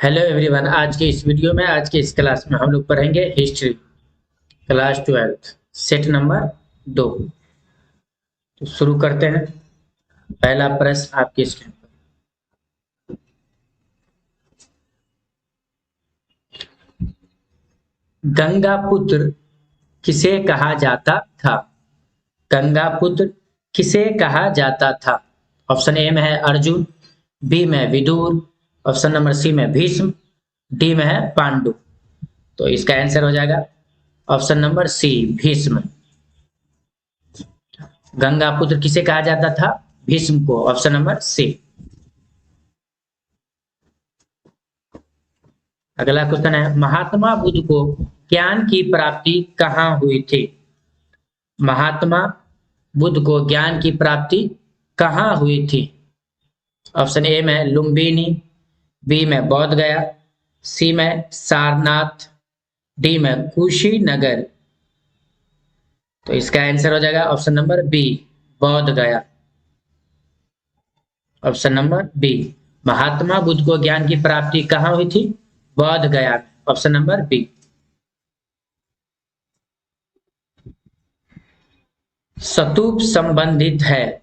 Hello everyone. आज के इस वीडियो में आज के इस क्लास में हम लोग पढ़ेंगे हिस्ट्री क्लास 12 सेट नंबर 2। तो शुरू करते हैं। पहला प्रश्न आपकी स्क्रीन पर। गंगा पुत्र किसे कहा जाता था? गंगा पुत्र किसे कहा जाता था? ऑप्शन ए में है अर्जुन, बी में विदुर, ऑप्शन नंबर सी में भीष्म, डी में है पांडु। तो इसका आंसर हो जाएगा option number C Bhishma. Ganga पुत्र किसे कहा जाता था? भीष्म को। Option number C. अगला क्वेश्चन है, महात्मा बुद्ध को ज्ञान की प्राप्ति कहाँ हुई थी? महात्मा बुद्ध को ज्ञान की प्राप्ति कहाँ हुई थी? ऑप्शन ए में लुम्बिनी, बी में बोध गया, सी में सारनाथ, डी में कुशीनगर। तो इसका आंसर हो जाएगा option number B Bodh Gaya. Option number B. Mahatma Buddha को ज्ञान की प्राप्ति कहाँ हुई थी? बोध गया। Option number B. स्तूप संबंधित है।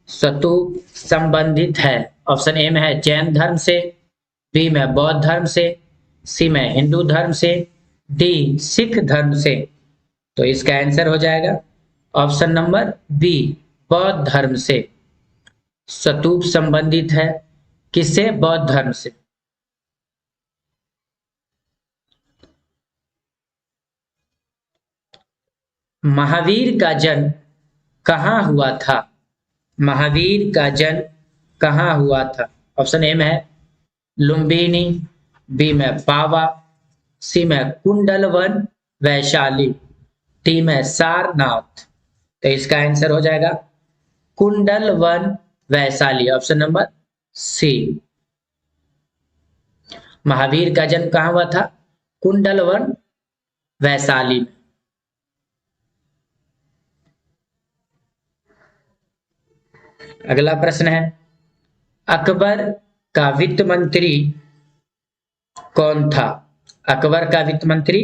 स्तूप संबंधित है। ऑप्शन ए में है जैन धर्म से, बी में बौद्ध धर्म से, सी में हिंदू धर्म से, डी सिख धर्म से। तो इसका आंसर हो जाएगा ऑप्शन नंबर बी बौद्ध धर्म से। स्तूप संबंधित है किससे? बौद्ध धर्म से। महावीर का जन्म कहाँ हुआ था? महावीर का जन्म कहाँ हुआ था? ऑप्शन ए में है लुम्बिनी, बी में पावा, सी में कुंडलवन वैशाली, डी में सारनाथ। तो इसका आंसर हो जाएगा Kundalvan Vaishali. Option number C. Mahavir का जन्म कहाँ हुआ था? कुंडलवन वैशाली में। अगला प्रश्न है, अकबर का वित्त मंत्री कौन था? अकबर का वित्त मंत्री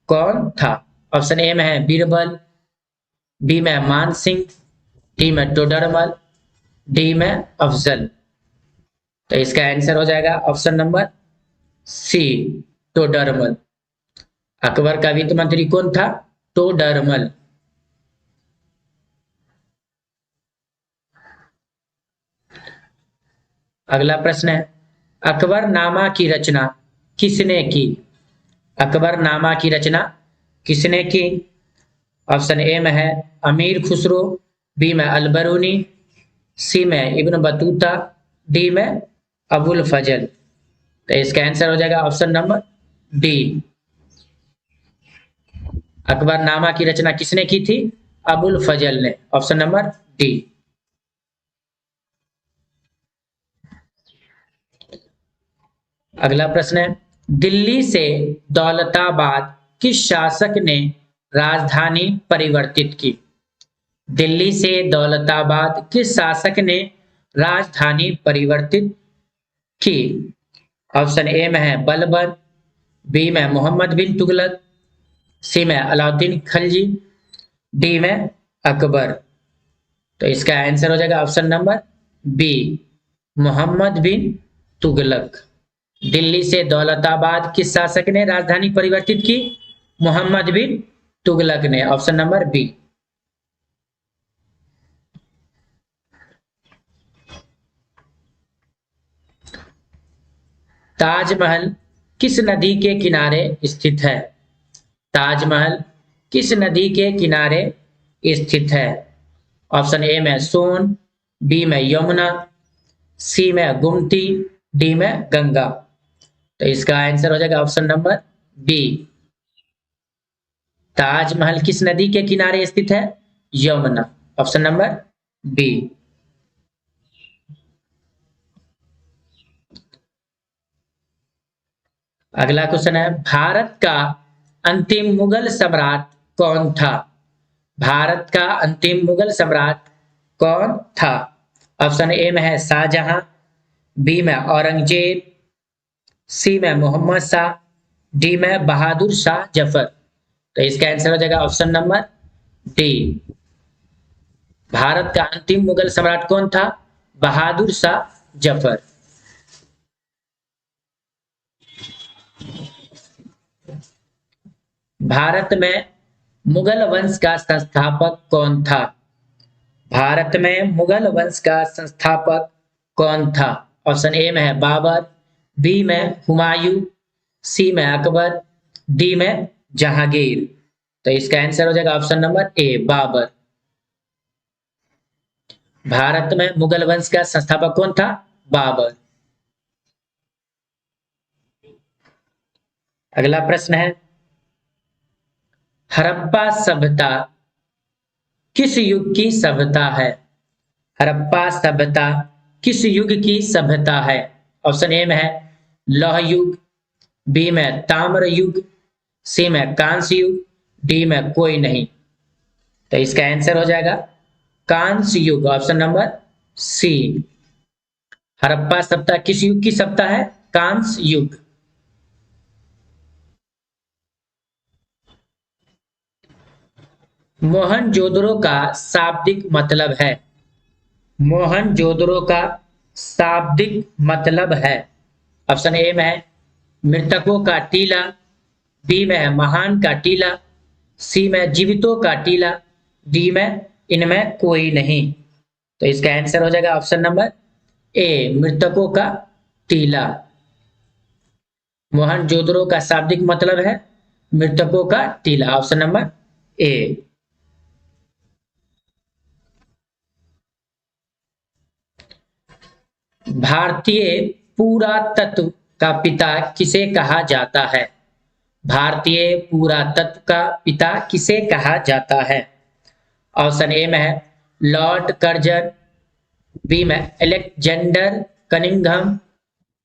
कौन था? ऑप्शन ए में है बीरबल, बी में मान सिंह, डी में टोडरमल, डी में अफजल। तो इसका आंसर हो जाएगा option number C Todarmal. Akbar का वित्त मंत्री कौन था? टोडरमल। अगला प्रश्न है, अकबरनामा की रचना किसने की? अकबरनामा की रचना किसने की? ऑप्शन ए में है अमीर खुसरो, बी में अलबरूनी, सी में इब्न बतूता, डी में अबुल फजल। तो इसका आंसर हो जाएगा ऑप्शन नंबर डी। अकबरनामा की रचना किसने की थी? अबुल फजल ने। Option number D. अगला प्रश्न है, दिल्ली से दौलताबाद किस शासक ने राजधानी परिवर्तित की? दिल्ली से दौलताबाद किस शासक ने राजधानी परिवर्तित की? ऑप्शन ए में है बलबन, बी में मोहम्मद बिन तुगलक, सी में अलाउद्दीन खिलजी, डी में अकबर। तो इसका आंसर हो जाएगा ऑप्शन नंबर बी मोहम्मद बिन तुगलक। दिल्ली से दौलताबाद किस शासक ने राजधानी परिवर्तित की? मोहम्मद बिन तुगलक ने। Option number B. ताजमहल किस नदी के किनारे स्थित है? ताजमहल किस नदी के किनारे स्थित है? ऑप्शन ए में सोन, बी में यमुना, सी में गुमती, डी में गंगा। तो इसका आंसर हो जाएगा ऑप्शन नंबर बी। ताजमहल किस नदी के किनारे स्थित है? यमुना। Option number B. अगला क्वेश्चन है, भारत का अंतिम मुगल सम्राट कौन था? भारत का अंतिम मुगल सम्राट कौन था? ऑप्शन ए में है शाहजहां, बी में औरंगजेब, सी में मोहम्मद शाह, डी में बहादुर शाह जफर। तो इसका आंसर हो जाएगा ऑप्शन नंबर डी। भारत का अंतिम मुगल सम्राट कौन था? बहादुर शाह जफर। भारत में मुगल वंश का संस्थापक कौन था? भारत में मुगल वंश का संस्थापक कौन था? ऑप्शन ए में है बाबर, बी में हुमायूं, सी में अकबर, डी में जहांगीर। तो इसका आंसर हो जाएगा option number A Babur. Bharat में मुगल वंश का संस्थापक कौन था? बाबर। अगला प्रश्न है, हड़प्पा सभ्यता किस युग की सभ्यता है? हड़प्पा सभ्यता किस युग की सभ्यता है? ऑप्शन ए में है लौह युग, बी में ताम्र युग, सी में कांस्य युग, डी में कोई नहीं। तो इसका आंसर हो जाएगा कांस्य युग, ऑप्शन नंबर सी। हड़प्पा सभ्यता किस युग की सभ्यता है? कांस्य युग। मोहनजोदड़ो का शाब्दिक मतलब है? मोहनजोदड़ो का शाब्दिक मतलब है, ऑप्शन ए में है मृतकों का टीला, बी में है महान का टीला, सी में जीवितों का टीला, डी में इनमें कोई नहीं। तो इसका आंसर हो जाएगा ऑप्शन नंबर ए मृतकों का टीला। मोहनजोदड़ो का शाब्दिक मतलब है मृतकों का टीला, ऑप्शन नंबर ए। भारतीय पुरातत्व का पिता किसे कहा जाता है? भारतीय पुरातत्व का पिता किसे कहा जाता है? ऑप्शन ए में है लॉर्ड कर्जन, बी में अलेक्जेंडर कनिंघम,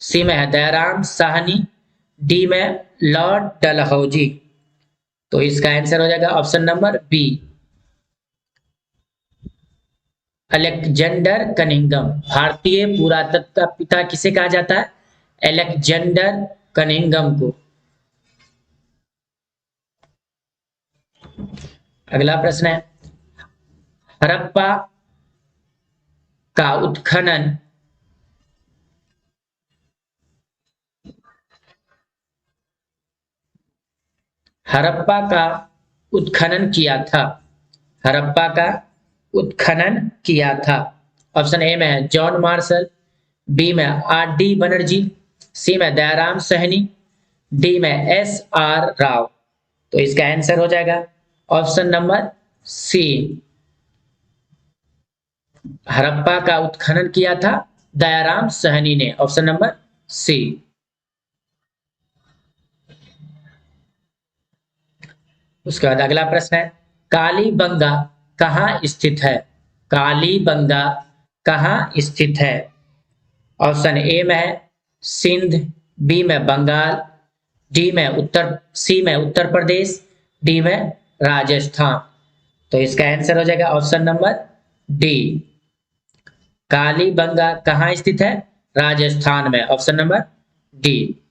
सी में है दयाराम साहनी, डी में लॉर्ड डलहौजी। तो इसका आंसर हो जाएगा option number B Alexander Cunningham. भारतीय पुरातत्व का पिता किसे कहा जाता है? अलेक्जेंडर कनिंघम को। अगला प्रश्न है, हड़प्पा का उत्खनन हड़प्पा का उत्खनन किया था? हड़प्पा का उत्खनन किया था, ऑप्शन ए में है जॉन मार्शल, बी में आर डी बनर्जी, सी में दयाराम सहनी, डी में एस आर राव। तो इसका आंसर हो जाएगा ऑप्शन नंबर सी हड़प्पा का उत्खनन किया था दयाराम सहनी ने, ऑप्शन नंबर सी। उसके बाद अगला प्रश्न है, कालीबंगा कहाँ स्थित है? कालीबंगा कहाँ स्थित है? ऑप्शन ए में है सिंध, बी में बंगाल, सी में उत्तर प्रदेश, डी में राजस्थान। तो इसका आंसर हो जाएगा ऑप्शन नंबर डी कालीबंगा कहाँ स्थित है? राजस्थान में, ऑप्शन नंबर डी।